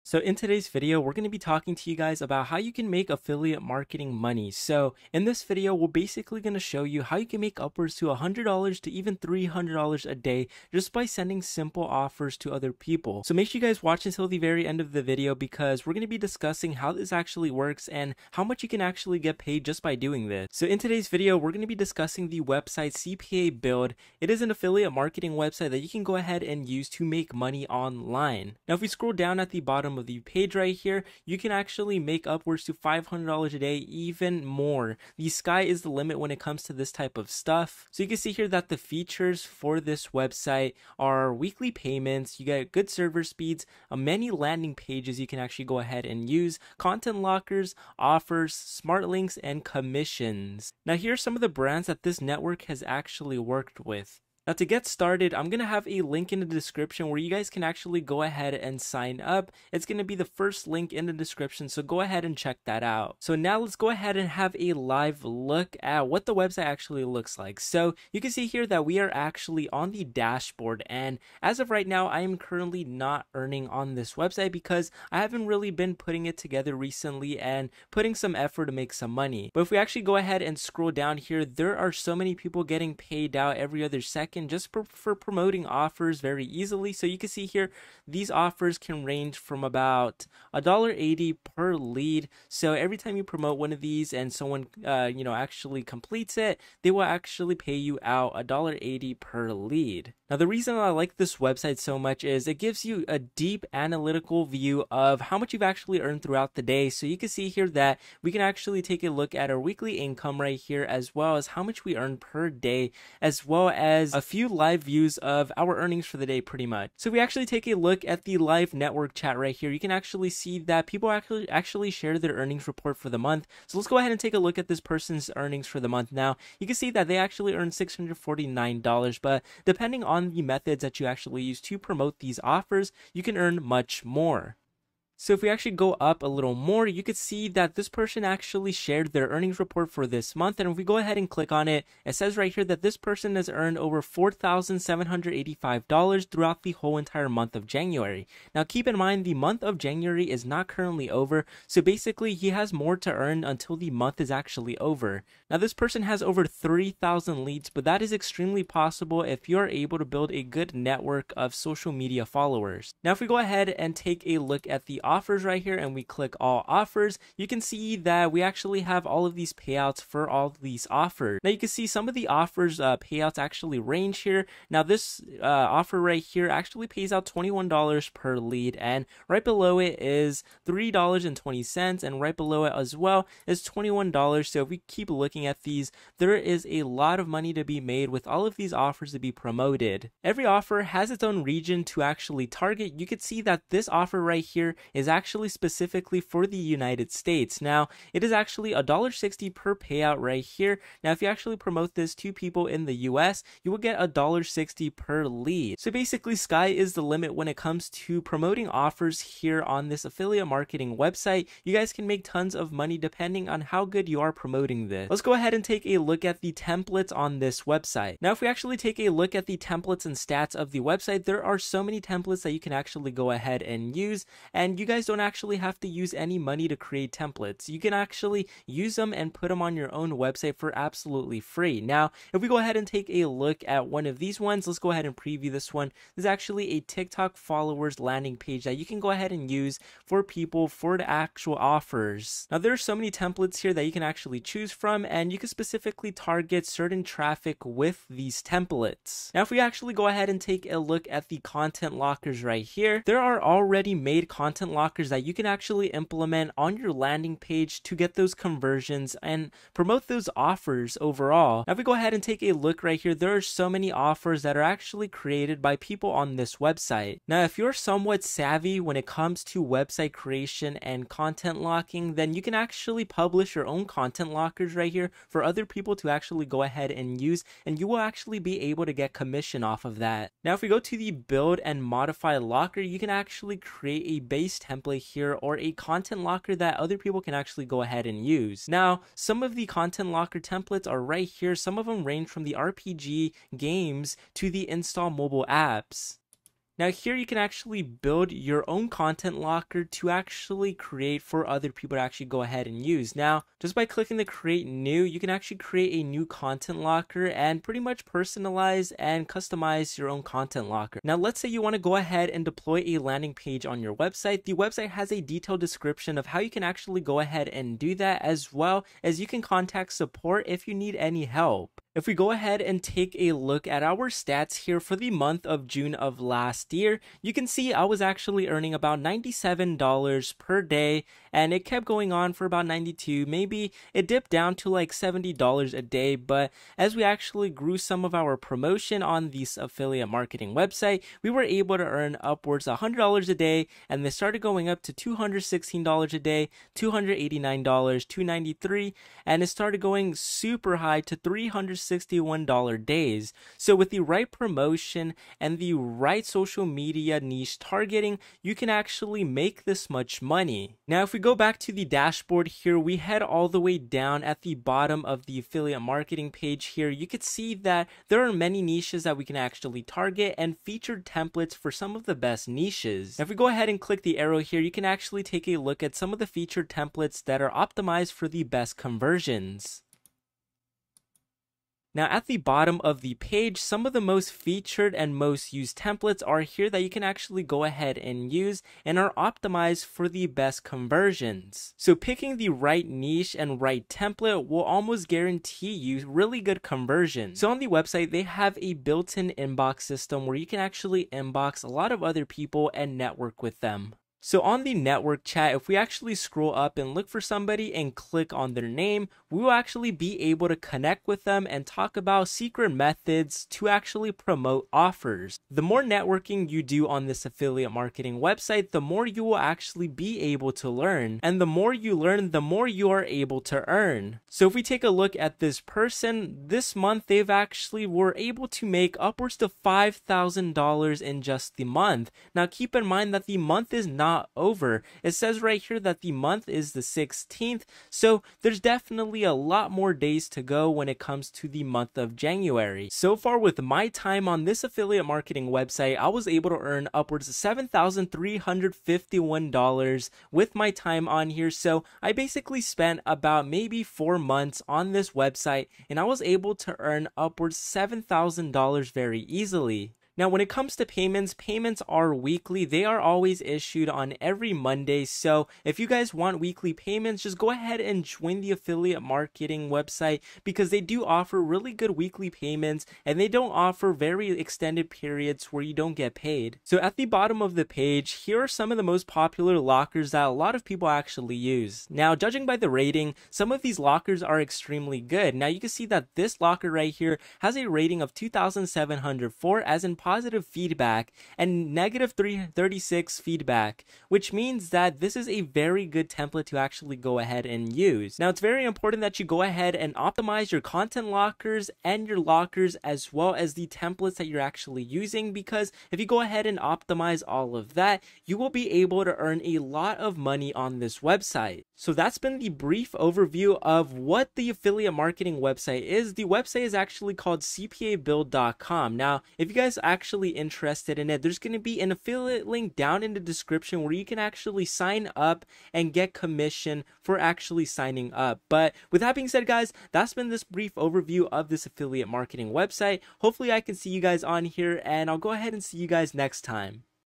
So in today's video, we're going to be talking to you guys about how you can make affiliate marketing money. So in this video, we're basically going to show you how you can make upwards to $100 to even $300 a day just by sending simple offers to other people. So make sure you guys watch until the very end of the video because we're going to be discussing how this actually works and how much you can actually get paid just by doing this. So in today's video, we're going to be discussing the website CPA Build. It is an affiliate marketing website that you can go ahead and use to make money online. Now, if we scroll down at the bottom of the page right here, you can actually make upwards to $500 a day, even more. The sky is the limit when it comes to this type of stuff. So you can see here that the features for this website are weekly payments, you get good server speeds, many landing pages you can actually go ahead and use, content lockers, offers, smart links, and commissions. Now here are some of the brands that this network has actually worked with. Now to get started, I'm going to have a link in the description where you guys can actually go ahead and sign up. It's going to be the first link in the description, so go ahead and check that out. So now let's go ahead and have a live look at what the website actually looks like. So you can see here that we are actually on the dashboard, and as of right now, I am currently not earning on this website because I haven't really been putting it together recently and putting some effort to make some money. But if we actually go ahead and scroll down here, there are so many people getting paid out every other second just for promoting offers very easily. So you can see here these offers can range from about $1.80 per lead. So every time you promote one of these and someone actually completes it, they will actually pay you out $1.80 per lead. Now the reason I like this website so much is it gives you a deep analytical view of how much you've actually earned throughout the day. So you can see here that we can actually take a look at our weekly income right here, as well as how much we earn per day, as well as a few live views of our earnings for the day pretty much. So we actually take a look at the live network chat right here. You can actually see that people actually share their earnings report for the month. So let's go ahead and take a look at this person's earnings for the month. Now you can see that they actually earned $649, but depending on the methods that you actually use to promote these offers, you can earn much more. So if we actually go up a little more, you could see that this person actually shared their earnings report for this month. And if we go ahead and click on it, it says right here that this person has earned over $4,785 throughout the whole entire month of January. Now keep in mind, the month of January is not currently over. So basically he has more to earn until the month is actually over. Now this person has over 3,000 leads, but that is extremely possible if you are able to build a good network of social media followers. Now if we go ahead and take a look at the offers right here and we click all offers, you can see that we actually have all of these payouts for all of these offers. Now you can see some of the offers payouts actually range here. Now this offer right here actually pays out $21 per lead, and right below it is $3.20, and right below it as well is $21. So if we keep looking at these, there is a lot of money to be made with all of these offers to be promoted. Every offer has its own region to actually target. You can see that this offer right here is actually specifically for the United States. Now, it is actually $1.60 per payout right here. Now, if you actually promote this to people in the US, you will get $1.60 per lead. So basically, sky is the limit when it comes to promoting offers here on this affiliate marketing website. You guys can make tons of money depending on how good you are promoting this. Let's go ahead and take a look at the templates on this website. Now, if we actually take a look at the templates and stats of the website, there are so many templates that you can actually go ahead and use, and you guys don't actually have to use any money to create templates. You can actually use them and put them on your own website for absolutely free. Now, if we go ahead and take a look at one of these ones, let's go ahead and preview this one. This is actually a TikTok followers landing page that you can go ahead and use for people for the actual offers. Now, there are so many templates here that you can actually choose from, and you can specifically target certain traffic with these templates. Now, if we actually go ahead and take a look at the content lockers right here, there are already made content lockers that you can actually implement on your landing page to get those conversions and promote those offers overall. Now if we go ahead and take a look right here, there are so many offers that are actually created by people on this website. Now if you're somewhat savvy when it comes to website creation and content locking, then you can actually publish your own content lockers right here for other people to actually go ahead and use, and you will actually be able to get commission off of that. Now if we go to the build and modify locker, you can actually create a base template here or a content locker that other people can actually go ahead and use. Now some of the content locker templates are right here. Some of them range from the RPG games to the install mobile apps. Now here you can actually build your own content locker to actually create for other people to actually go ahead and use. Now, just by clicking the create new, you can actually create a new content locker and pretty much personalize and customize your own content locker. Now, let's say you want to go ahead and deploy a landing page on your website. The website has a detailed description of how you can actually go ahead and do that, as well as you can contact support if you need any help. If we go ahead and take a look at our stats here for the month of June of last year, you can see I was actually earning about $97 per day, and it kept going on for about 92. Maybe it dipped down to like $70 a day, but as we actually grew some of our promotion on this affiliate marketing website, we were able to earn upwards of $100 a day, and they started going up to $216 a day, $289, $293, and it started going super high to $361 days. So with the right promotion and the right social media niche targeting, you can actually make this much money. Now, if we go back to the dashboard here, we head all the way down at the bottom of the affiliate marketing page here. You could see that there are many niches that we can actually target and featured templates for some of the best niches. Now, if we go ahead and click the arrow here, you can actually take a look at some of the featured templates that are optimized for the best conversions. Now, at the bottom of the page, some of the most featured and most used templates are here that you can actually go ahead and use and are optimized for the best conversions. So picking the right niche and right template will almost guarantee you really good conversion. So on the website, they have a built-in inbox system where you can actually inbox a lot of other people and network with them. So on the network chat, if we actually scroll up and look for somebody and click on their name, we will actually be able to connect with them and talk about secret methods to actually promote offers. The more networking you do on this affiliate marketing website, the more you will actually be able to learn. And the more you learn, the more you are able to earn. So if we take a look at this person, this month they've actually were able to make upwards to $5,000 in just the month. Now keep in mind that the month is not over. It says right here that the month is the 16th, so there's definitely a lot more days to go when it comes to the month of January. So far with my time on this affiliate marketing website, I was able to earn upwards of $7,351 with my time on here. So I basically spent about maybe 4 months on this website, and I was able to earn upwards $7,000 very easily. Now, when it comes to payments, payments are weekly. They are always issued on every Monday. So if you guys want weekly payments, just go ahead and join the affiliate marketing website because they do offer really good weekly payments and they don't offer very extended periods where you don't get paid. So at the bottom of the page, here are some of the most popular lockers that a lot of people actually use. Now, judging by the rating, some of these lockers are extremely good. Now, you can see that this locker right here has a rating of 2,704 as in positive feedback and negative 336 feedback, which means that this is a very good template to actually go ahead and use. Now, it's very important that you go ahead and optimize your content lockers and your lockers as well as the templates that you're actually using, because if you go ahead and optimize all of that, you will be able to earn a lot of money on this website. So that's been the brief overview of what the affiliate marketing website is. The website is actually called cpabuild.com. Now, if you guys are actually interested in it, there's going to be an affiliate link down in the description where you can actually sign up and get commission for actually signing up. But with that being said, guys, that's been this brief overview of this affiliate marketing website. Hopefully I can see you guys on here, and I'll go ahead and see you guys next time.